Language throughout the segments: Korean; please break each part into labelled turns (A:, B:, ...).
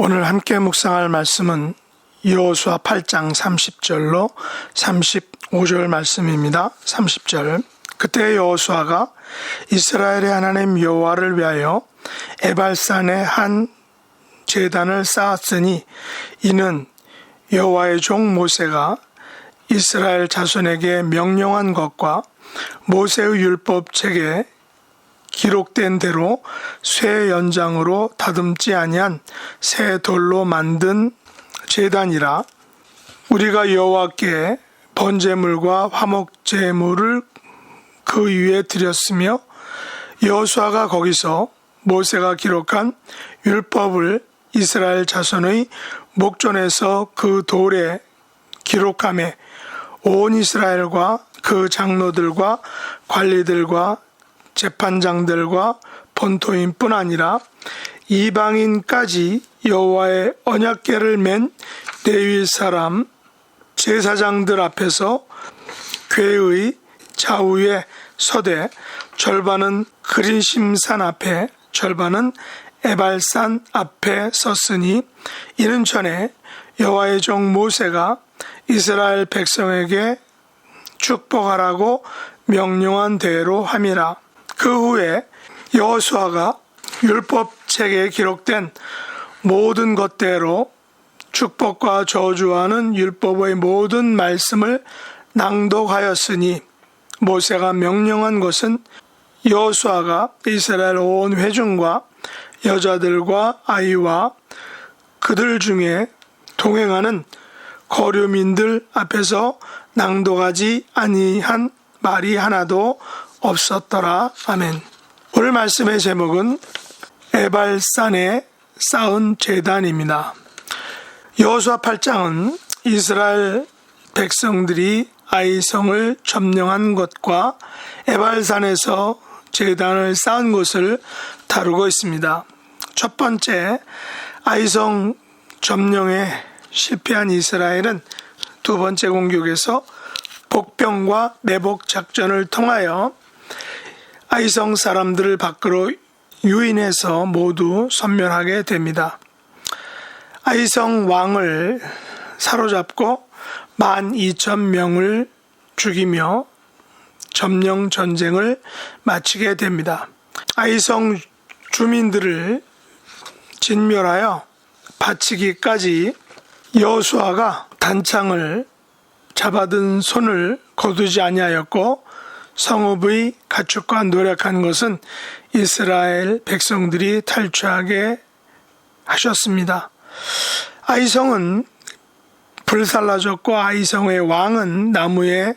A: 오늘 함께 묵상할 말씀은 여호수아 8장 30절로 35절 말씀입니다. 30절. 그때 여호수아가 이스라엘의 하나님 여호와를 위하여 에발산에 한 제단을 쌓았으니 이는 여호와의 종 모세가 이스라엘 자손에게 명령한 것과 모세의 율법책에 기록된 대로 쇠 연장으로 다듬지 아니한 새 돌로 만든 제단이라. 우리가 여호와께 번제물과 화목제물을 그 위에 드렸으며 여호수아가 거기서 모세가 기록한 율법을 이스라엘 자손의 목전에서 그 돌에 기록하며 온 이스라엘과 그 장로들과 관리들과 재판장들과 본토인뿐 아니라 이방인까지 여호와의 언약궤를 맨 레위 사람 제사장들 앞에서 궤의 좌우에 서되 절반은 그리심산 앞에 절반은 에발산 앞에 섰으니 이는 전에 여호와의 종 모세가 이스라엘 백성에게 축복하라고 명령한 대로 함이라. 그 후에 여호수아가 율법책에 기록된 모든 것대로 축복과 저주하는 율법의 모든 말씀을 낭독하였으니 모세가 명령한 것은 여호수아가 이스라엘 온 회중과 여자들과 아이와 그들 중에 동행하는 거류민들 앞에서 낭독하지 아니한 말이 하나도 없었더라. 아멘. 오늘 말씀의 제목은 에발산에 쌓은 제단입니다. 여호수아 8장은 이스라엘 백성들이 아이성을 점령한 것과 에발산에서 제단을 쌓은 것을 다루고 있습니다. 첫 번째, 아이성 점령에 실패한 이스라엘은 두 번째 공격에서 복병과 매복 작전을 통하여 아이성 사람들을 밖으로 유인해서 모두 섬멸하게 됩니다. 아이성 왕을 사로잡고 12,000명을 죽이며 점령 전쟁을 마치게 됩니다. 아이성 주민들을 진멸하여 바치기까지 여호수아가 단창을 잡아든 손을 거두지 아니하였고 성읍의 가축과 노력한 것은 이스라엘 백성들이 탈취하게 하셨습니다. 아이성은 불살라졌고 아이성의 왕은 나무에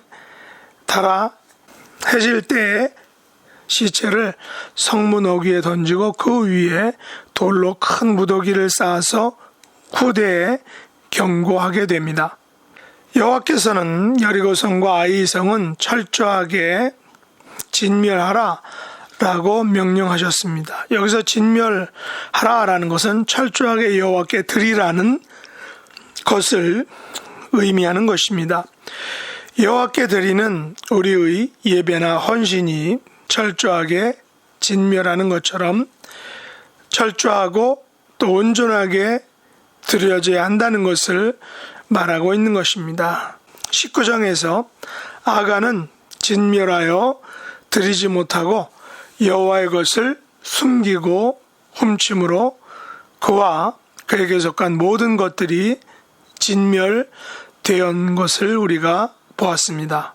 A: 달아 해질 때에 시체를 성문 어귀에 던지고 그 위에 돌로 큰 무더기를 쌓아서 후대에 경고하게 됩니다. 여호와께서는 여리고성과 아이성은 철저하게 진멸하라 라고 명령하셨습니다. 여기서 진멸하라 라는 것은 철저하게 여호와께 드리라는 것을 의미하는 것입니다. 여호와께 드리는 우리의 예배나 헌신이 철저하게 진멸하는 것처럼 철저하고 또 온전하게 드려져야 한다는 것을 말하고 있는 것입니다. 19장에서 아간은 진멸하여 드리지 못하고 여호와의 것을 숨기고 훔침으로 그와 그에게 속한 모든 것들이 진멸되었는 것을 우리가 보았습니다.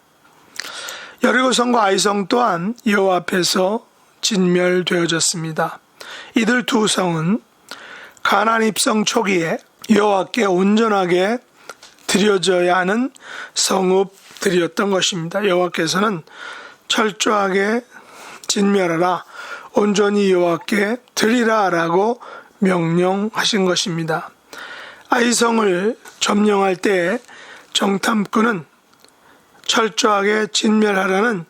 A: 여리고성과 아이성 또한 여호와 앞에서 진멸되어졌습니다. 이들 두 성은 가나안 입성 초기에 여호와께 온전하게 드려져야 하는 성읍들이었던 것입니다. 여호와께서는 철저하게 진멸하라, 온전히 여호와께 드리라 라고 명령하신 것입니다. 아이성을 점령할 때 정탐꾼은 철저하게 진멸하라는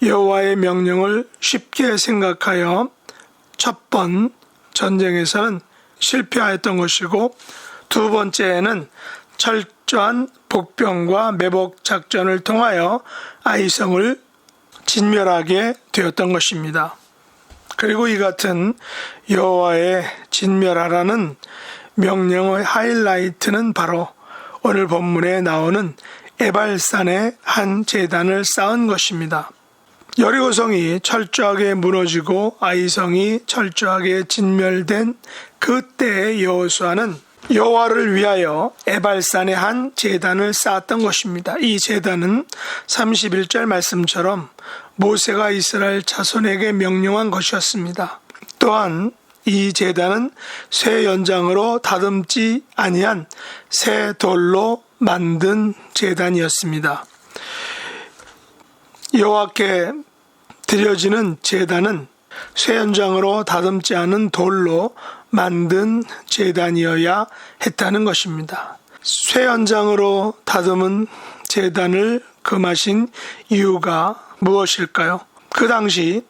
A: 여호와의 명령을 쉽게 생각하여 첫 번 전쟁에서는 실패하였던 것이고 두 번째에는 철저한 복병과 매복 작전을 통하여 아이성을 진멸하게 되었던 것입니다. 그리고 이 같은 여호와의 진멸하라는 명령의 하이라이트는 바로 오늘 본문에 나오는 에발산에 한 제단을 쌓은 것입니다. 여리고성이 철저하게 무너지고 아이성이 철저하게 진멸된 그때의 여호수아는 여호와를 위하여 에발산에 한 제단을 쌓았던 것입니다. 이 제단은 31절 말씀처럼 모세가 이스라엘 자손에게 명령한 것이었습니다. 또한 이 제단은 쇠 연장으로 다듬지 아니한 새 돌로 만든 제단이었습니다. 여호와께 드려지는 제단은 쇠 연장으로 다듬지 않은 돌로 만든 제단이어야 했다는 것입니다. 쇠 연장으로 다듬은 제단을 금하신 이유가 무엇일까요? 그 당시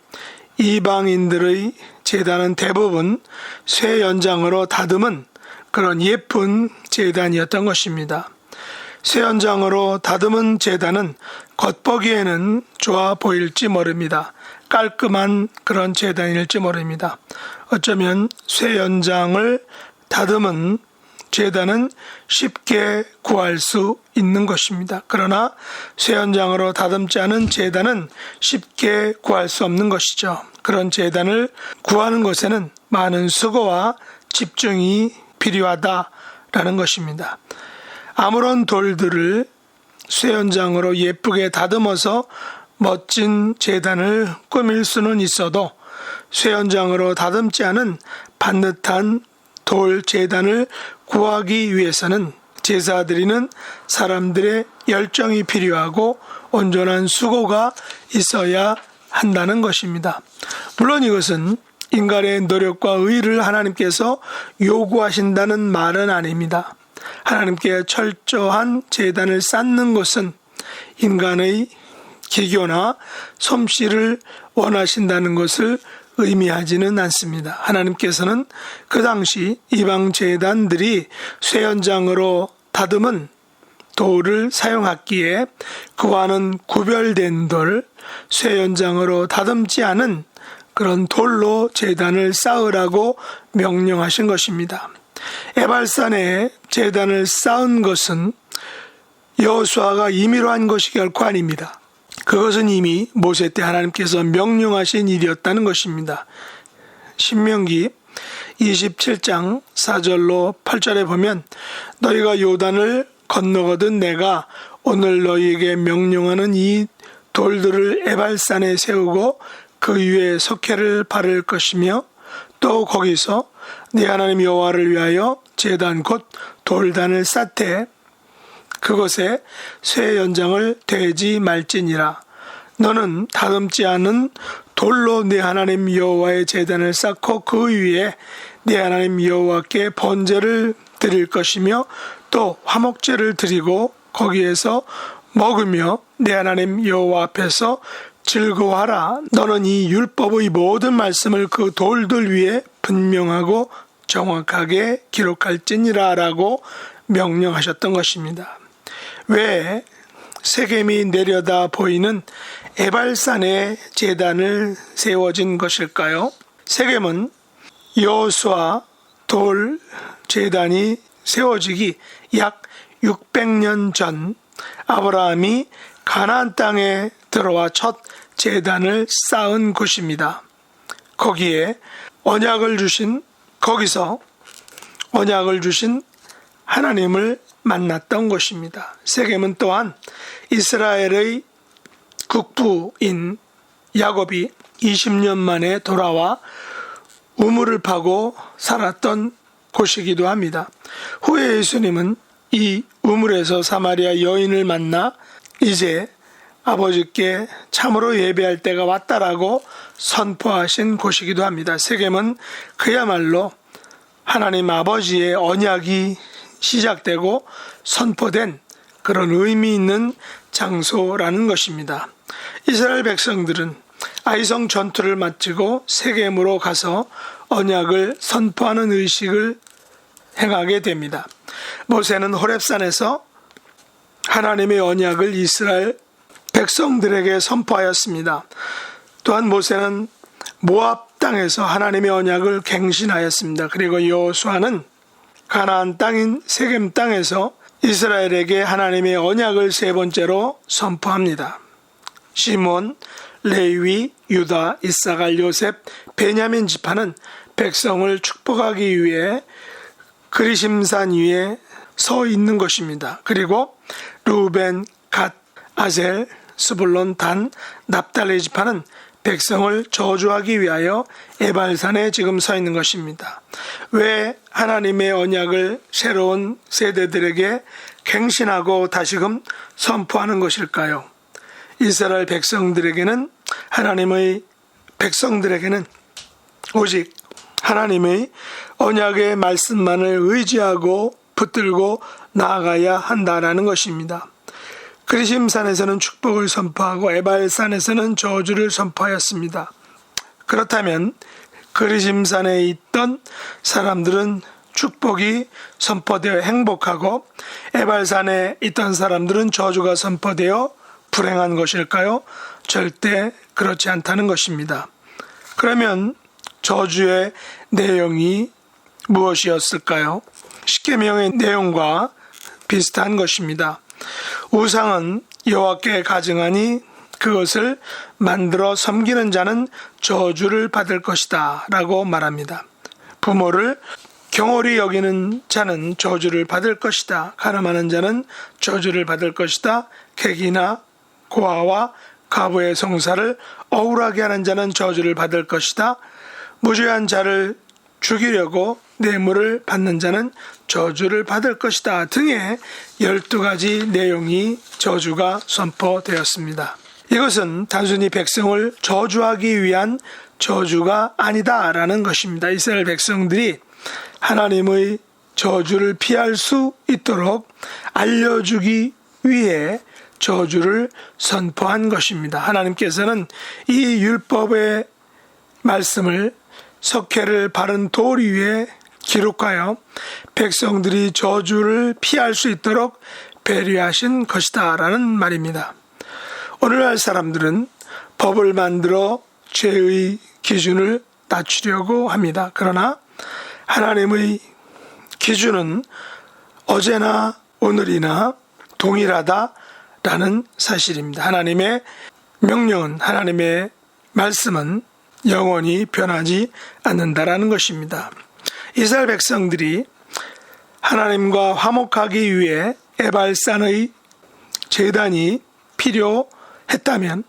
A: 이방인들의 제단은 대부분 쇠 연장으로 다듬은 그런 예쁜 제단이었던 것입니다. 쇠 연장으로 다듬은 제단은 겉보기에는 좋아 보일지 모릅니다. 깔끔한 그런 제단일지 모릅니다. 어쩌면 쇠 연장을 다듬은 제단은 쉽게 구할 수 있는 것입니다. 그러나 쇠 연장으로 다듬지 않은 제단은 쉽게 구할 수 없는 것이죠. 그런 제단을 구하는 것에는 많은 수고와 집중이 필요하다라는 것입니다. 아무런 돌들을 쇠 연장으로 예쁘게 다듬어서 멋진 제단을 꾸밀 수는 있어도 쇠 연장으로 다듬지 않은 반듯한 돌 제단을 구하기 위해서는 제사 드리는 사람들의 열정이 필요하고 온전한 수고가 있어야 한다는 것입니다. 물론 이것은 인간의 노력과 의의를 하나님께서 요구하신다는 말은 아닙니다. 하나님께 철저한 제단을 쌓는 것은 인간의 기교나 솜씨를 원하신다는 것을 의미하지는 않습니다. 하나님께서는 그 당시 이방 제단들이 쇠 연장으로 다듬은 돌을 사용했기에 그와는 구별된 돌, 쇠 연장으로 다듬지 않은 그런 돌로 제단을 쌓으라고 명령하신 것입니다. 에발산에 제단을 쌓은 것은 여호수아가 임의로 한 것이 결코 아닙니다. 그것은 이미 모세 때 하나님께서 명령하신 일이었다는 것입니다. 신명기 27장 4절로 8절에 보면 너희가 요단을 건너거든 내가 오늘 너희에게 명령하는 이 돌들을 에발산에 세우고 그 위에 석회를 바를 것이며 또 거기서 네 하나님 여호와를 위하여 제단 곧 돌단을 쌓되 그것에 쇠 연장을 대지 말지니라. 너는 다듬지 않은 돌로 네 하나님 여호와의 제단을 쌓고 그 위에 네 하나님 여호와께 번제를 드릴 것이며 또 화목제를 드리고 거기에서 먹으며 네 하나님 여호와 앞에서 즐거워하라. 너는 이 율법의 모든 말씀을 그 돌들 위에 분명하고 정확하게 기록할지니라 라고 명령하셨던 것입니다. 왜 세겜이 내려다 보이는 에발산에 제단을 세워진 것일까요? 세겜은 여호수아 돌 제단이 세워지기 약 600년 전 아브라함이 가나안 땅에 들어와 첫 제단을 쌓은 곳입니다. 거기서 언약을 주신 하나님을 만났던 곳입니다. 세겜은 또한 이스라엘의 국부인 야곱이 20년 만에 돌아와 우물을 파고 살았던 곳이기도 합니다. 후에 예수님은 이 우물에서 사마리아 여인을 만나 이제 아버지께 참으로 예배할 때가 왔다라고 선포하신 곳이기도 합니다. 세겜은 그야말로 하나님 아버지의 언약이 시작되고 선포된 그런 의미 있는 장소라는 것입니다. 이스라엘 백성들은 아이성 전투를 마치고 세겜으로 가서 언약을 선포하는 의식을 행하게 됩니다. 모세는 호렙산에서 하나님의 언약을 이스라엘 백성들에게 선포하였습니다. 또한 모세는 모압 땅에서 하나님의 언약을 갱신하였습니다. 그리고 여호수아는 가나안 땅인 세겜 땅에서 이스라엘에게 하나님의 언약을 세 번째로 선포합니다. 시몬, 레위, 유다, 이사갈, 요셉, 베냐민 지파는 백성을 축복하기 위해 그리심산 위에 서 있는 것입니다. 그리고 루벤, 갓, 아셀, 스불론, 단, 납달리 지파는 백성을 저주하기 위하여 에발산에 지금 서 있는 것입니다. 왜 하나님의 언약을 새로운 세대들에게 갱신하고 다시금 선포하는 것일까요? 이스라엘 백성들에게는 하나님의 백성들에게는 오직 하나님의 언약의 말씀만을 의지하고 붙들고 나아가야 한다라는 것입니다. 그리심산에서는 축복을 선포하고 에발산에서는 저주를 선포하였습니다. 그렇다면 그리심산에 있던 사람들은 축복이 선포되어 행복하고 에발산에 있던 사람들은 저주가 선포되어 불행한 것일까요? 절대 그렇지 않다는 것입니다. 그러면 저주의 내용이 무엇이었을까요? 십계명의 내용과 비슷한 것입니다. 우상은 여호와께 가증하니 그것을 만들어 섬기는 자는 저주를 받을 것이다 라고 말합니다. 부모를 경홀히 여기는 자는 저주를 받을 것이다. 가늠하는 자는 저주를 받을 것이다. 객이나 고아와 과부의 성사를 억울하게 하는 자는 저주를 받을 것이다. 무죄한 자를 죽이려고 뇌물을 받는 자는 저주를 받을 것이다 등의 12가지 내용이 저주가 선포되었습니다. 이것은 단순히 백성을 저주하기 위한 저주가 아니다라는 것입니다. 이스라엘 백성들이 하나님의 저주를 피할 수 있도록 알려주기 위해 저주를 선포한 것입니다. 하나님께서는 이 율법의 말씀을 석회를 바른 돌 위에 기록하여 백성들이 저주를 피할 수 있도록 배려하신 것이다 라는 말입니다. 오늘날 사람들은 법을 만들어 죄의 기준을 낮추려고 합니다. 그러나 하나님의 기준은 어제나 오늘이나 동일하다라는 사실입니다. 하나님의 명령은, 하나님의 말씀은 영원히 변하지 않는다라는 것입니다. 이스라엘 백성들이 하나님과 화목하기 위해 에발산의 제단이 필요했다면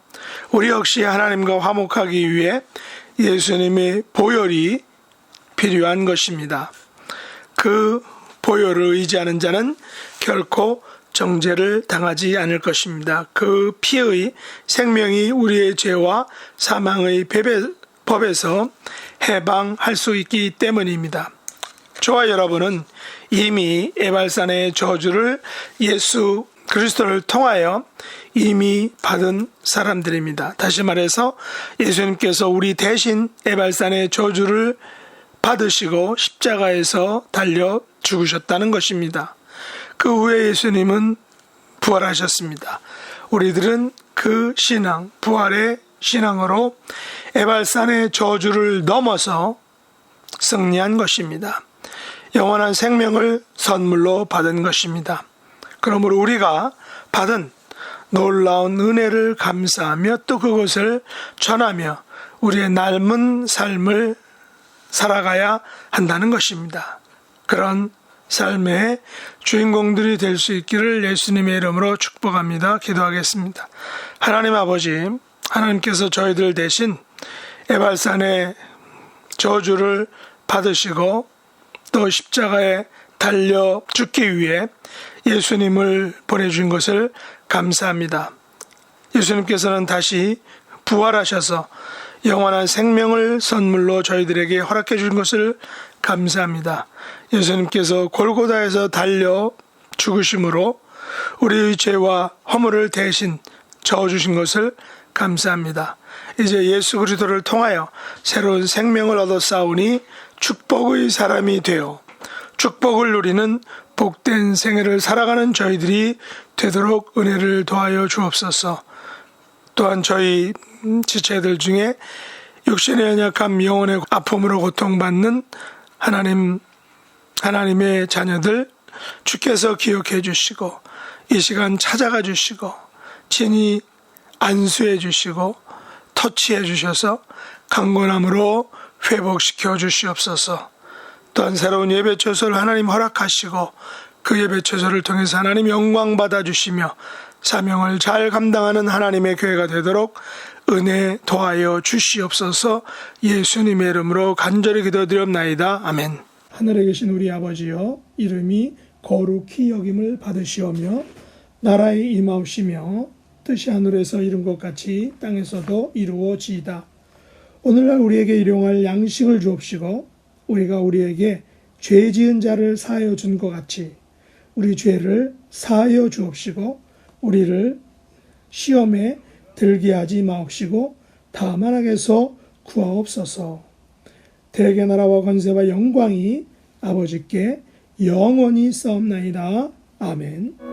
A: 우리 역시 하나님과 화목하기 위해 예수님의 보혈이 필요한 것입니다. 그 보혈을 의지하는 자는 결코 정죄를 당하지 않을 것입니다. 그 피의 생명이 우리의 죄와 사망의 법에서 해방할 수 있기 때문입니다. 저와 여러분은 이미 에발산의 저주를 예수 그리스도를 통하여 이미 받은 사람들입니다. 다시 말해서 예수님께서 우리 대신 에발산의 저주를 받으시고 십자가에서 달려 죽으셨다는 것입니다. 그 후에 예수님은 부활하셨습니다. 우리들은 그 신앙, 부활의 신앙으로 에발산의 저주를 넘어서 승리한 것입니다. 영원한 생명을 선물로 받은 것입니다. 그러므로 우리가 받은 놀라운 은혜를 감사하며 또 그것을 전하며 우리의 남은 삶을 살아가야 한다는 것입니다. 그런 삶의 주인공들이 될 수 있기를 예수님의 이름으로 축복합니다. 기도하겠습니다. 하나님 아버지, 하나님께서 저희들 대신 에발산의 저주를 받으시고 또 십자가에 달려 죽기 위해 예수님을 보내주신 것을 감사합니다. 예수님께서는 다시 부활하셔서 영원한 생명을 선물로 저희들에게 허락해 주신 것을 감사합니다. 예수님께서 골고다에서 달려 죽으심으로 우리의 죄와 허물을 대신 져주신 것을 감사합니다. 이제 예수 그리스도를 통하여 새로운 생명을 얻어 싸우니 축복의 사람이 되어 축복을 누리는 복된 생애를 살아가는 저희들이 되도록 은혜를 더하여 주옵소서. 또한 저희 지체들 중에 육신의 연약함, 영혼의 아픔으로 고통받는 하나님 하나님의 자녀들 주께서 기억해 주시고 이 시간 찾아가 주시고 친히 안수해 주시고 터치해 주셔서 강건함으로 회복시켜 주시옵소서. 또한 새로운 예배처소를 하나님 허락하시고 그 예배처소를 통해서 하나님 영광 받아주시며 사명을 잘 감당하는 하나님의 교회가 되도록 은혜 도하여 주시옵소서. 예수님의 이름으로 간절히 기도드리옵나이다. 아멘. 하늘에 계신 우리 아버지여, 이름이 거룩히 여김을 받으시오며 나라에 임하옵시며 뜻이 하늘에서 이룬 것 같이 땅에서도 이루어지이다. 오늘날 우리에게 일용할 양식을 주옵시고 우리가 우리에게 죄 지은 자를 사하여 준 것 같이 우리 죄를 사하여 주옵시고 우리를 시험에 들게 하지 마옵시고 다만 악에서 구하옵소서. 대개 나라와 권세와 영광이 아버지께 영원히 싸움나이다. 아멘.